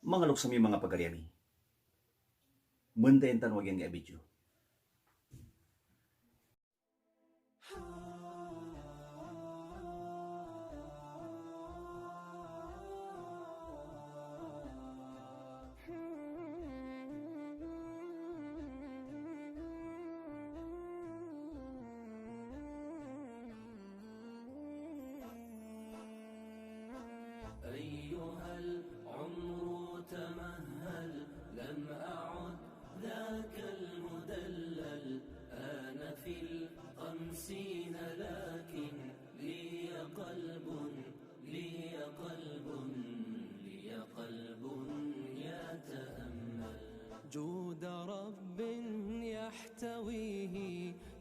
Mga luksami mga pagaryami. Muntayin tanwag yang abidyo. أيها العمر تمهل لم أعد ذاك المدلل آن في الخمسين لكن لي قلب يتأمل جود رب يحتويه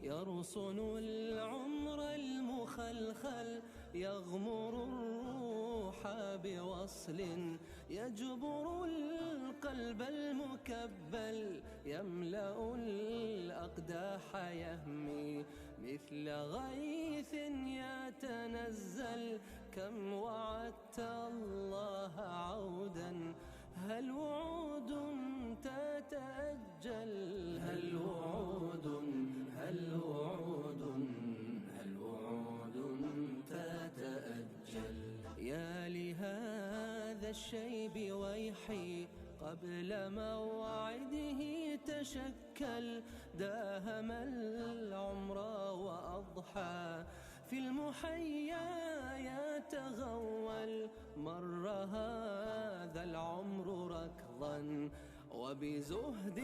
يرصن العمر المخلخل يغمر الروح بوصل يجبر القلب المكبل يملأ الأقداح يهمي مثل غيث يتنزل كم وعدت الله عودا هل وعود تتأجل هل وعود تتأجل يا لهذا الشيب ويحي قبل موعده تشكل داهم العمر وأضحى في المحيا يتغول مر هذا العمر ركضا وبزهد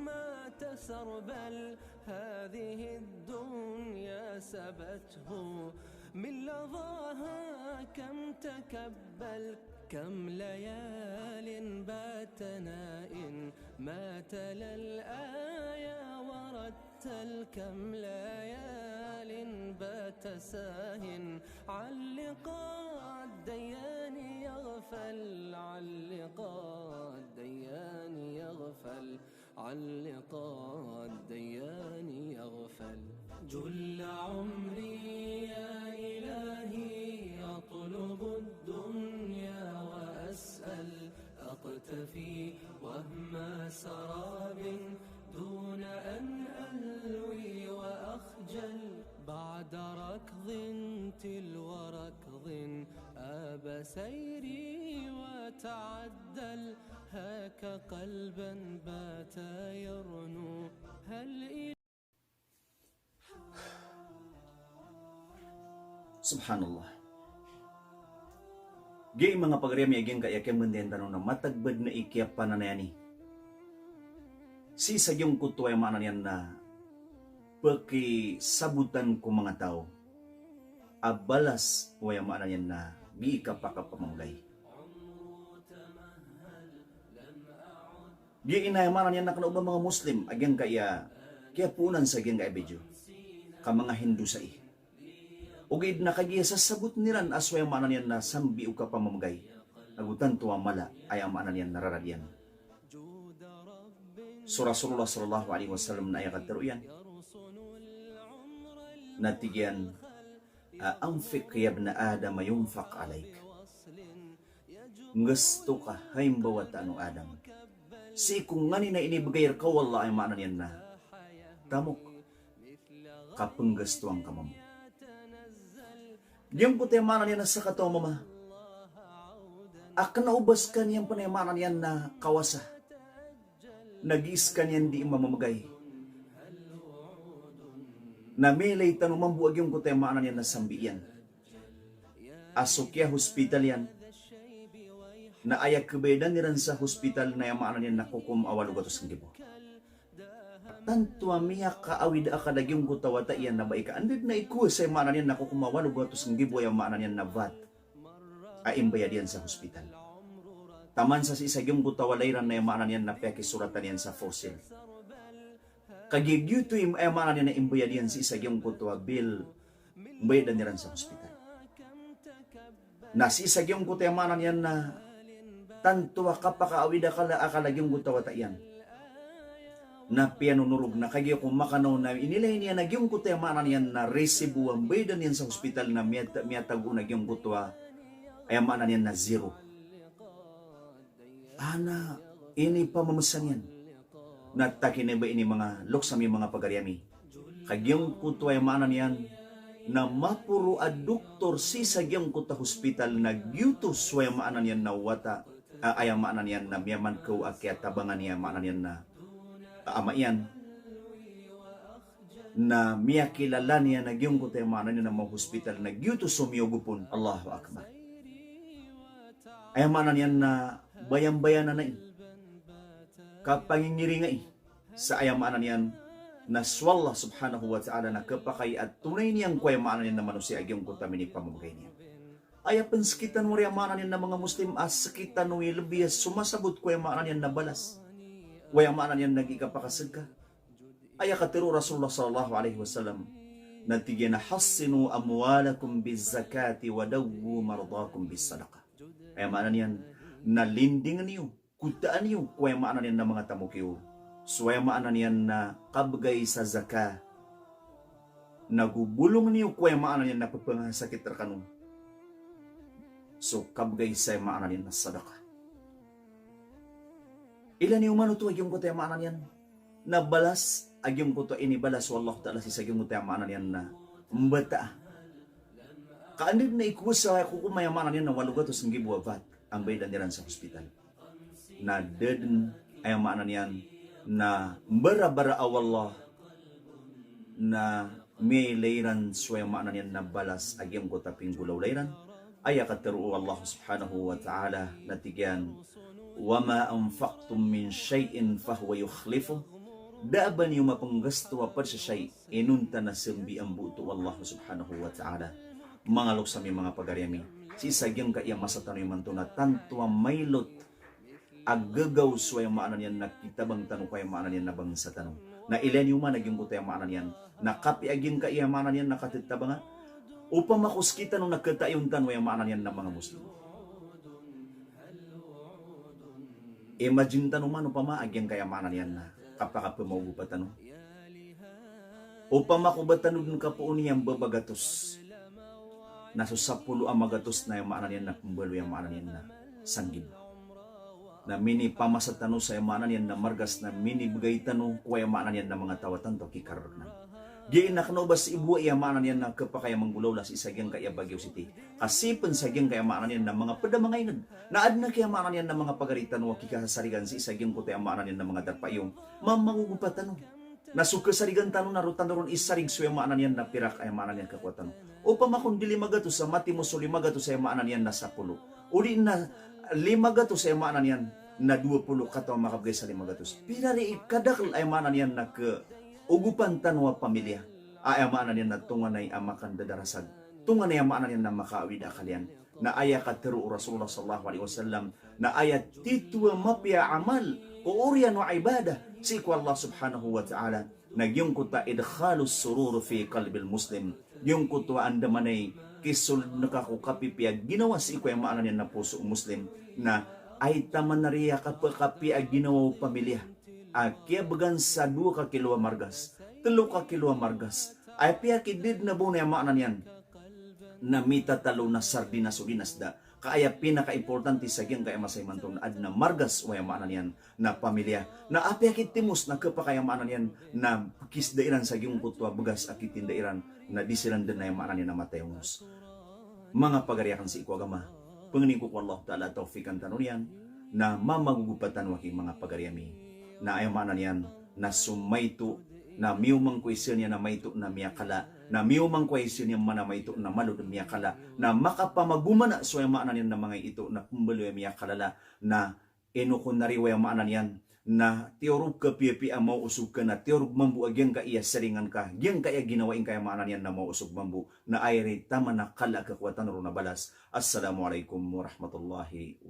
ما تسربل هذه الدنيا سبته من لظاها كم تكبل كم ليال بات نائم ما تلا الآية ورتل كم ليال بات ساه عن لقاء الديان يغفل عن لقاء الديان يغفل عن لقاء الديان يغفل جل عمري يا إلهي أطلب الدنيا وأسأل أقتفي وهم سراب دون أن ألوي وأخجل بعد ركض تلو ركض آب سيري وتعدل هاك قلبا بات يرنو هل Subhanallah. Gay mga pagaryami aging kayakin mundayin tanong na matagbad na ikiap pananayani. Si sa yung kutuay manan na paki sabutan ko mga tao. Abalas way manan yan na gi kapakapamanggay. Gi inayamanan yan na kanaubang mga Muslim aging kaya punan sa aging kaibidyo. Ka mga Hindu sa Ugid na kagiya sa sabot niran asway manan yan na sambi o kapamamagay. Agutan tuwa mala ay ang manan yan nararagyan. Surah Rasulullah sallallahu alaihi wasallam na ayat teruyan. Natigyan anfik ya ibn Adam yunfaq alaik. Gusto ka haimbawa tanong Adam. Si kung ngani na inibigay ka wala ay manan yan na tamok kapenggastuang kamamu. Diyang putemanan yan na sa kataw mama. Akan naubas ka niyang panayamanan yan na kawasa. Nagis ka niyan di mamamagay. Namilay tanong mambuag yung putemanan yan na sambiyan. Asok ya hospital yan. Na ayak kebedan niran sa hospital na yamanan yan na kukum awal ugatos ng gibo. Tanto miya kaawid akadagyong kutawata iyan na baika. Andid na iku sa manan yan na kukumawan o gatos ng gibo yung manan yan na VAT. Aimbaya diyan sa hospital. Taman sa isagyong kutawalairan na yung manan yan na pekisuratan yan sa fossil. Kagigyuto yung manan yan na imbaya diyan sa isagyong kutawa bill. Bayadan niran sa hospital. Na si isagyong kutamanan yan na tanto kapakaawid akalagyong kutawata yan. Na pianunurog na kagyo kung makanaw na inilay niya nagyong kutay maanan yan na resibo ang baydan yan sa hospital na miyatago nagyong kutwa ay maanan yan na 0. ana ini pamamasan yan. Natakin ba ini mga loksami mga pagaryami. Kagyong kutuay maanan yan na mapuro a doktor si sagyong kuta hospital na gyutos way maanan yan na wata ayang maanan yan na miyaman ko akyat tabangan niya maanan yan na ama yan na miya kilala niya na gyong kuta maanan yan na mga hospital na gyutos sumiyogupon. Allahu Akbar. Ayang maanan yan na bayang-bayanan na kapangingiringay sa ayang maanan yan na swalla subhanahu wa ta'ala na kapakay at tunay niyang kuya maanan yan na manusi agyong kutamini pamamagay niya. Ay panskitan mo rin maanan yan na mga Muslim as sakitan mo ilabiyas sumasabot kuya maanan yan na balas. Kuya maanan yan nagikapakasag ka. Ay katiro Rasulullah sallallahu alaihi wasallam na tigyan na hassinu amwalakum bizakati wa dawu mardakum bisadaka. Ay maanan yan na lindingan niyo, kutaan niyo kuya maanan yan na mga tamukiyo. Suwaya maanan yan na kabgay sa zaka. Nagubulong niyo kuya maanan yan na papangasakit rakanong. So kabgay sa maanan yan na sadaka. Ilan yung manuto agyong kuta maanan yan na balas agyong kuta inibalas wallahu ta'ala si sagyong kuta maanan yan na mbata. Kaanid na ikusa kukumaya maanan yan na walugatos ng gibuwavat ang baydan niran sa hospital. Na deden ay maanan yan na bara-bara awallah na may layran suway maanan yan na balas agyang ko taping gulaw layran ay akataru Allah subhanahu wa ta'ala natigyan wa ma anfaqtum min shay'in fahuwa yukhlifu daaban yung mapanggasto apad sa shay inunta na simbi ang buto Allah subhanahu wa ta'ala. Mga luksami mga pagaryami si sagyang kaya masatanoy man to na tanto maylot agagaw suway maanan yan nakitabang tanong kaya maanan yan nabang sa tanong na ilan yung man naging buta yung maanan yan nakapiagin ka iya maanan yan nakatitabangan upang makuskita nung nagkatayon tanong yung maanan yan ng mga Muslim. Imagine tanong man upang maagyan kaya maanan yan na kapakapamaw pa tanong upang makubatanog ng kapuun niyang babagatos nasusapulo ang magatos na yung maanan yan na kumbalo yung maanan yan na sanggib na mini pamasatano sa yamanan yan na margas na mini bigay tanong kuya yamanan yan na mga tawatan to kikarag na. Diyan nakanoba sa ibu yamanan yan na kapakaya manggulaw las isagyang kaya Baguio City. Kasipan sagyang kaya yamanan yan na mga padamangay naad na kaya yamanan yan na mga pagaritan o kikasarigan si isagyang kuta yamanan yan na mga darpayong mamangugupat tanong. Nasuka sarigan tanong na rutan ron isarig so yamanan yan na pirak ay yamanan yan kakwatan. O pamakundili magato sa mati mo suli magato sa yamanan yan na 10. Uli na 5 gatos ay maanan yan na 20 kataw makabgay sa 5 gatos. Pinari kadakal ay maanan yan na ugupan tanwa pamilya. Ay maanan yan na tungan ay amakan dadarasag. Tungan ay maanan yan na makaawid akalian. Na aya katiru Rasulullah sallallahu alaihi wasallam na aya titwa mapya amal o uriyan wa ibadah si Allah subhanahu wa ta'ala nagyong kuta idkhalus surur fi qalbil muslim yung kuta andamanay kisul nakakukapipiyag ginawa si iko yung maanan yan na puso Muslim na ay taman na riya kapakapiyag ginawa pamilya kaya bagan sa 2 kilo margas 3 kilo margas ay piyakidid na buong na yung maanan yan na mitatalo na sardinas o dinasda kaya pinaka-importante sa gyang kaya masay mantong ad na margas o yung maanan yan na pamilya na apiyakid timos na kapakayamanan yan na kisdairan sa gyang kutwa bugas akitindairan na di silang din na yung maanan yan na matayongos. Mga pagariakan si Ikwagama, panginin ko Allah ta'ala taufikan tanong yan na mamagugupatan waking mga pagariami na ayamanan yan na sumayto na miyumang kwestiyon niya na mayto na miyakala na miyumang kwestiyon niya na mayto na malod na miyakala na makapamagumana so ayamanan yan na mga ito na kumbalo yung miyakalala na inukon na riwa yung maanan yan na teorog ka piyapi ang mauusog ka na teorog mambu agyan ka iya saringan ka yan kaya ginawain kaya maanan yan na mauusog mambu na ayri tama na kala kakwatan ro na balas. Assalamualaikum warahmatullahi